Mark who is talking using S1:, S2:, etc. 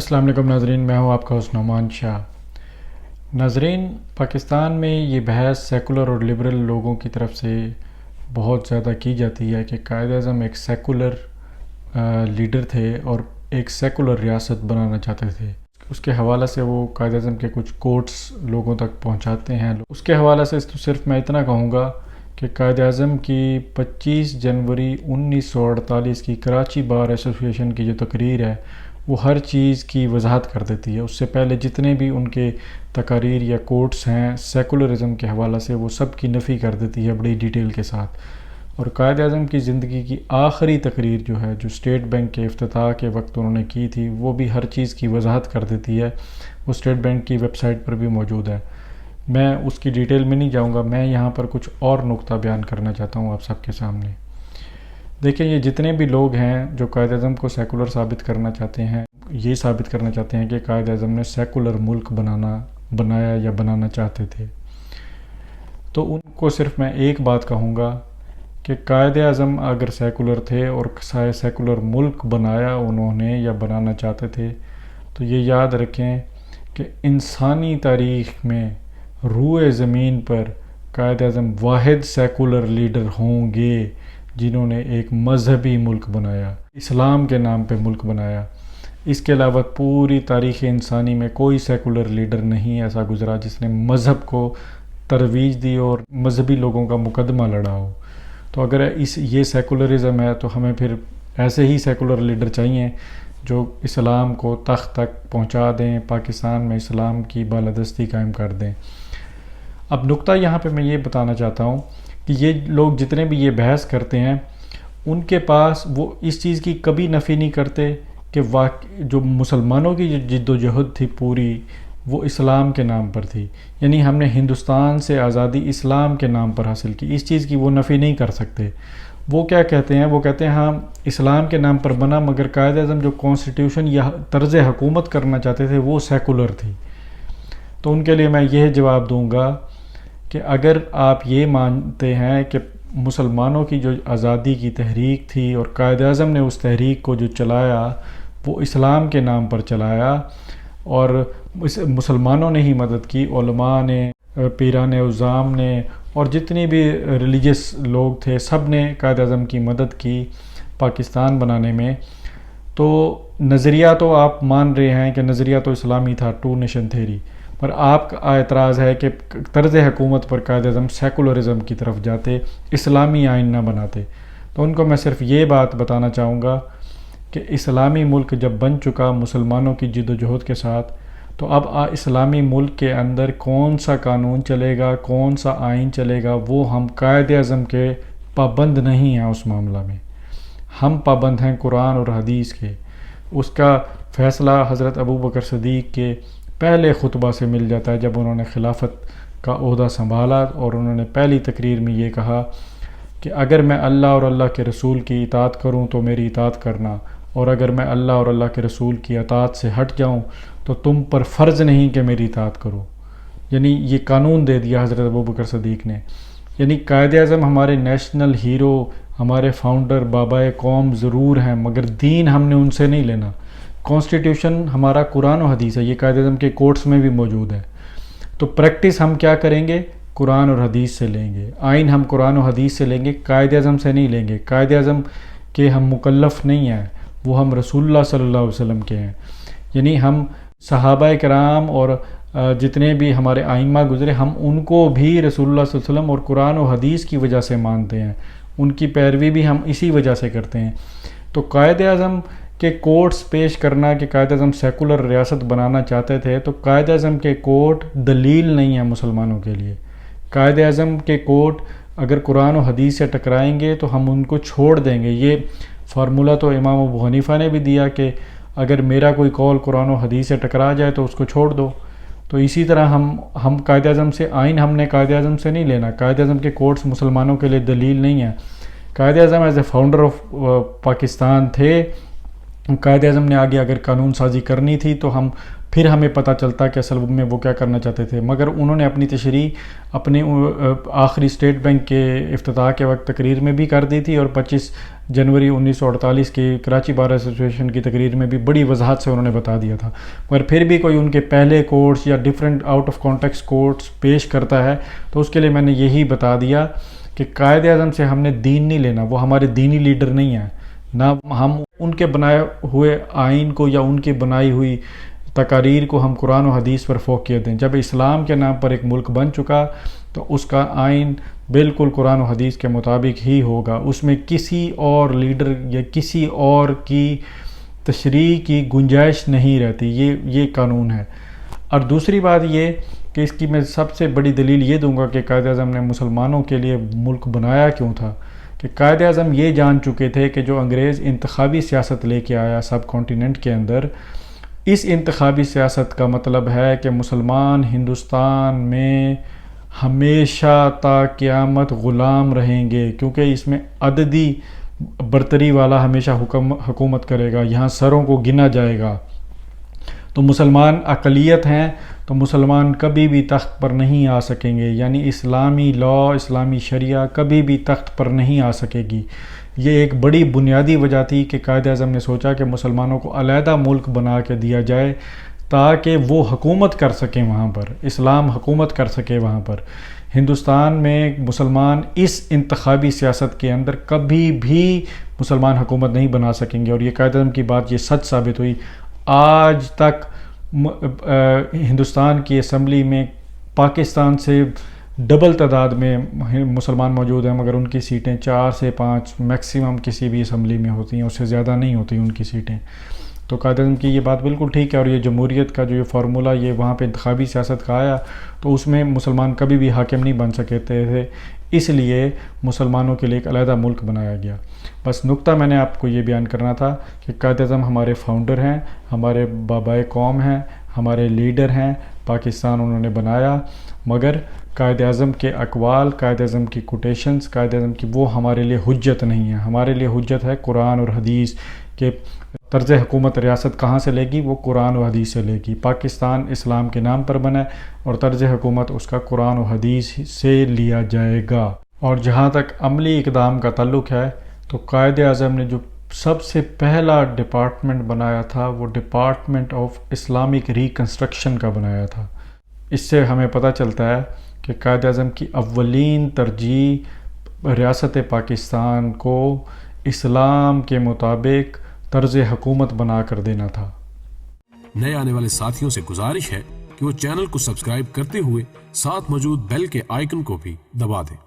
S1: السلام علیکم ناظرین، میں ہوں آپ کا ہوسٹ نعمان شاہ۔ ناظرین، پاکستان میں یہ بحث سیکولر اور لبرل لوگوں کی طرف سے بہت زیادہ کی جاتی ہے کہ قائد اعظم ایک سیکولر لیڈر تھے اور ایک سیکولر ریاست بنانا چاہتے تھے۔ اس کے حوالے سے وہ قائد اعظم کے کچھ کوٹس لوگوں تک پہنچاتے ہیں۔ اس کے حوالے سے صرف میں اتنا کہوں گا کہ قائد اعظم کی 25 جنوری 1948 کی کراچی بار ایسوسی ایشن کی جو تقریر ہے وہ ہر چیز کی وضاحت کر دیتی ہے۔ اس سے پہلے جتنے بھی ان کے تقاریر یا کوٹس ہیں سیکولرزم کے حوالے سے وہ سب کی نفی کر دیتی ہے بڑی ڈیٹیل کے ساتھ۔ اور قائد اعظم کی زندگی کی آخری تقریر جو ہے جو اسٹیٹ بینک کے افتتاح کے وقت انہوں نے کی تھی وہ بھی ہر چیز کی وضاحت کر دیتی ہے۔ وہ اسٹیٹ بینک کی ویب سائٹ پر بھی موجود ہے۔ میں اس کی ڈیٹیل میں نہیں جاؤں گا، میں یہاں پر کچھ اور نقطہ بیان کرنا چاہتا ہوں آپ سب کے سامنے۔ دیکھیں، یہ جتنے بھی لوگ ہیں جو قائد اعظم کو سیکولر ثابت کرنا چاہتے ہیں، یہ ثابت کرنا چاہتے ہیں کہ قائد اعظم نے سیکولر ملک بنایا یا بنانا چاہتے تھے، تو ان کو صرف میں ایک بات کہوں گا کہ قائد اعظم اگر سیکولر تھے اور سیکولر ملک بنایا انہوں نے یا بنانا چاہتے تھے تو یہ یاد رکھیں کہ انسانی تاریخ میں روئے زمین پر قائد اعظم واحد سیکولر لیڈر ہوں گے جنہوں نے ایک مذہبی ملک بنایا، اسلام کے نام پہ ملک بنایا۔ اس کے علاوہ پوری تاریخ انسانی میں کوئی سیکولر لیڈر نہیں ایسا گزرا جس نے مذہب کو ترویج دی اور مذہبی لوگوں کا مقدمہ لڑا ہو۔ تو اگر یہ سیکولرزم ہے تو ہمیں پھر ایسے ہی سیکولر لیڈر چاہیے جو اسلام کو تخت تک پہنچا دیں، پاکستان میں اسلام کی بالادستی قائم کر دیں۔ اب نقطہ یہاں پہ میں یہ بتانا چاہتا ہوں کہ یہ لوگ جتنے بھی یہ بحث کرتے ہیں ان کے پاس وہ اس چیز کی کبھی نفی نہیں کرتے کہ جو مسلمانوں کی جد و جہد تھی پوری وہ اسلام کے نام پر تھی، یعنی ہم نے ہندوستان سے آزادی اسلام کے نام پر حاصل کی، اس چیز کی وہ نفی نہیں کر سکتے۔ وہ کیا کہتے ہیں؟ وہ کہتے ہیں ہاں اسلام کے نام پر بنا، مگر قائد اعظم جو کانسٹیٹیوشن یا طرز حکومت کرنا چاہتے تھے وہ سیکولر تھی۔ تو ان کے لیے میں یہ جواب دوں گا کہ اگر آپ یہ مانتے ہیں کہ مسلمانوں کی جو آزادی کی تحریک تھی اور قائد اعظم نے اس تحریک کو جو چلایا وہ اسلام کے نام پر چلایا اور مسلمانوں نے ہی مدد کی، علماء نے، پیران عظام نے اور جتنی بھی ریلیجس لوگ تھے سب نے قائد اعظم کی مدد کی پاکستان بنانے میں، تو نظریہ تو آپ مان رہے ہیں کہ نظریہ تو اسلامی تھا، ٹو نیشن تھیوری، پر آپ کا اعتراض ہے کہ طرز حکومت پر قائد اعظم سیکولرزم کی طرف جاتے، اسلامی آئین نہ بناتے۔ تو ان کو میں صرف یہ بات بتانا چاہوں گا کہ اسلامی ملک جب بن چکا مسلمانوں کی جد و جہد کے ساتھ، تو اب اسلامی ملک کے اندر کون سا قانون چلے گا، کون سا آئین چلے گا، وہ ہم قائد اعظم کے پابند نہیں ہیں۔ اس معاملہ میں ہم پابند ہیں قرآن اور حدیث کے۔ اس کا فیصلہ حضرت ابوبکر صدیق کے پہلے خطبہ سے مل جاتا ہے جب انہوں نے خلافت کا عہدہ سنبھالا اور انہوں نے پہلی تقریر میں یہ کہا کہ اگر میں اللہ اور اللہ کے رسول کی اطاعت کروں تو میری اطاعت کرنا، اور اگر میں اللہ اور اللہ کے رسول کی اطاعت سے ہٹ جاؤں تو تم پر فرض نہیں کہ میری اطاعت کرو۔ یعنی یہ قانون دے دیا حضرت ابوبکر صدیق نے۔ یعنی قائد اعظم ہمارے نیشنل ہیرو، ہمارے فاؤنڈر، بابا قوم ضرور ہیں، مگر دین ہم نے ان سے نہیں لینا۔ کانسٹیٹیوشن ہمارا قرآن و حدیث ہے، یہ قائد اعظم کے کوٹس میں بھی موجود ہے۔ تو پریکٹس ہم کیا کریں گے؟ قرآن اور حدیث سے لیں گے، آئین ہم قرآن و حدیث سے لیں گے، قائد اعظم سے نہیں لیں گے۔ قائد اعظم کے ہم مکلف نہیں ہیں، وہ ہم رسول اللہ صلی اللہ علیہ وسلم کے ہیں۔ یعنی ہم صحابہ کرام اور جتنے بھی ہمارے ائمہ گزرے ہم ان کو بھی رسول اللہ صلی اللہ علیہ وسلم اور قرآن و حدیث کی وجہ سے مانتے ہیں، ان کی پیروی بھی ہم اسی وجہ سے کرتے ہیں۔ تو قائد اعظم کے کوٹس پیش کرنا کہ قائد اعظم سیکولر ریاست بنانا چاہتے تھے، تو قائد اعظم کے کوٹ دلیل نہیں ہے مسلمانوں کے لیے۔ قائد اعظم کے کوٹ اگر قرآن و حدیث سے ٹکرائیں گے تو ہم ان کو چھوڑ دیں گے۔ یہ فارمولہ تو امام ابو حنیفہ نے بھی دیا کہ اگر میرا کوئی قول قرآن و حدیث سے ٹکرا جائے تو اس کو چھوڑ دو۔ تو اسی طرح ہم قائد اعظم سے آئین ہم نے قائد اعظم سے نہیں لینا۔ قائد اعظم کے کوٹس مسلمانوں کے لیے دلیل نہیں ہیں۔ Quaid Azam as a founder of Pakistan تھے، قائد اعظم نے آگے اگر قانون سازی کرنی تھی تو ہم پھر ہمیں پتہ چلتا کہ اصل میں وہ کیا کرنا چاہتے تھے. مگر انہوں نے اپنی تشریح اپنے آخری اسٹیٹ بینک کے افتتاح کے وقت تقریر میں بھی کر دی تھی، اور 25 جنوری 1948 کی کراچی بار ایسوسیشن کی تقریر میں بھی بڑی وضاحت سے انہوں نے بتا دیا تھا. مگر پھر بھی کوئی ان کے پہلے کوٹس یا different out of contexts quotes پیش کرتا ہے تو اس کے لیے میں نے یہی بتا دیا کہ قائد اعظم سے ہم نے دین نہیں لینا، وہ ہمارے دینی لیڈر نہیں ہیں، نہ ہم ان کے بنائے ہوئے آئین کو یا ان کی بنائی ہوئی تقاریر کو ہم قرآن و حدیث پر فوقیت دیں. جب اسلام کے نام پر ایک ملک بن چکا تو اس کا آئین بالکل قرآن و حدیث کے مطابق ہی ہوگا، اس میں کسی اور لیڈر یا کسی اور کی تشریح کی گنجائش نہیں رہتی. یہ قانون ہے. اور دوسری بات یہ کہ اس کی میں سب سے بڑی دلیل یہ دوں گا کہ قائد اعظم نے مسلمانوں کے لیے ملک بنایا کیوں تھا، کہ قائد اعظم یہ جان چکے تھے کہ جو انگریز انتخابی سیاست لے کے آیا سب کانٹیننٹ کے اندر، اس انتخابی سیاست کا مطلب ہے کہ مسلمان ہندوستان میں ہمیشہ تا قیامت غلام رہیں گے، کیونکہ اس میں عددی برتری والا ہمیشہ حکومت کرے گا، یہاں سروں کو گنا جائے گا. تو مسلمان اقلیت ہیں تو مسلمان کبھی بھی تخت پر نہیں آ سکیں گے، یعنی اسلامی لا، اسلامی شریعہ کبھی بھی تخت پر نہیں آ سکے گی. یہ ایک بڑی بنیادی وجہ تھی کہ قائد اعظم نے سوچا کہ مسلمانوں کو علیحدہ ملک بنا کے دیا جائے تاکہ وہ حکومت کر سکیں وہاں پر، اسلام حکومت کر سکے وہاں پر. ہندوستان میں مسلمان اس انتخابی سیاست کے اندر کبھی بھی مسلمان حکومت نہیں بنا سکیں گے، اور یہ قائد اعظم کی بات یہ سچ ثابت ہوئی. آج تک ہندوستان کی اسمبلی میں پاکستان سے ڈبل تعداد میں مسلمان موجود ہیں، مگر ان کی سیٹیں 4 سے 5 میکسیمم کسی بھی اسمبلی میں ہوتی ہیں، اس سے زیادہ نہیں ہوتی ان کی سیٹیں. تو قائد اعظم کی یہ بات بالکل ٹھیک ہے. اور یہ جمہوریت کا جو یہ فارمولہ یہ وہاں پہ انتخابی سیاست کا آیا تو اس میں مسلمان کبھی بھی حاکم نہیں بن سکتے تھے، اس لیے مسلمانوں کے لیے ایک علیحدہ ملک بنایا گیا. بس نقطہ میں نے آپ کو یہ بیان کرنا تھا کہ قائد اعظم ہمارے فاؤنڈر ہیں، ہمارے بابائے قوم ہیں، ہمارے لیڈر ہیں. پاکستان انہوں نے بنایا، مگر قائد اعظم کے اقوال، قائد اعظم کی کوٹیشنز، قائد اعظم کی وہ ہمارے لیے حجت نہیں ہے. ہمارے لیے حجت ہے قرآن اور حدیث کے طرز حکومت ریاست کہاں سے لے گی، وہ قرآن و حدیث سے لے گی. پاکستان اسلام کے نام پر بنا ہے اور طرز حکومت اس کا قرآن و حدیث سے لیا جائے گا. اور جہاں تک عملی اقدام کا تعلق ہے تو قائد اعظم نے جو سب سے پہلا ڈپارٹمنٹ بنایا تھا وہ ڈپارٹمنٹ آف اسلامک ریکنسٹرکشن کا بنایا تھا. اس سے ہمیں پتہ چلتا ہے کہ قائد اعظم کی اولین ترجیح ریاست پاکستان کو اسلام کے مطابق طرز حکومت بنا کر دینا تھا.
S2: نئے آنے والے ساتھیوں سے گزارش ہے کہ وہ چینل کو سبسکرائب کرتے ہوئے ساتھ موجود بیل کے آئیکن کو بھی دبا دیں.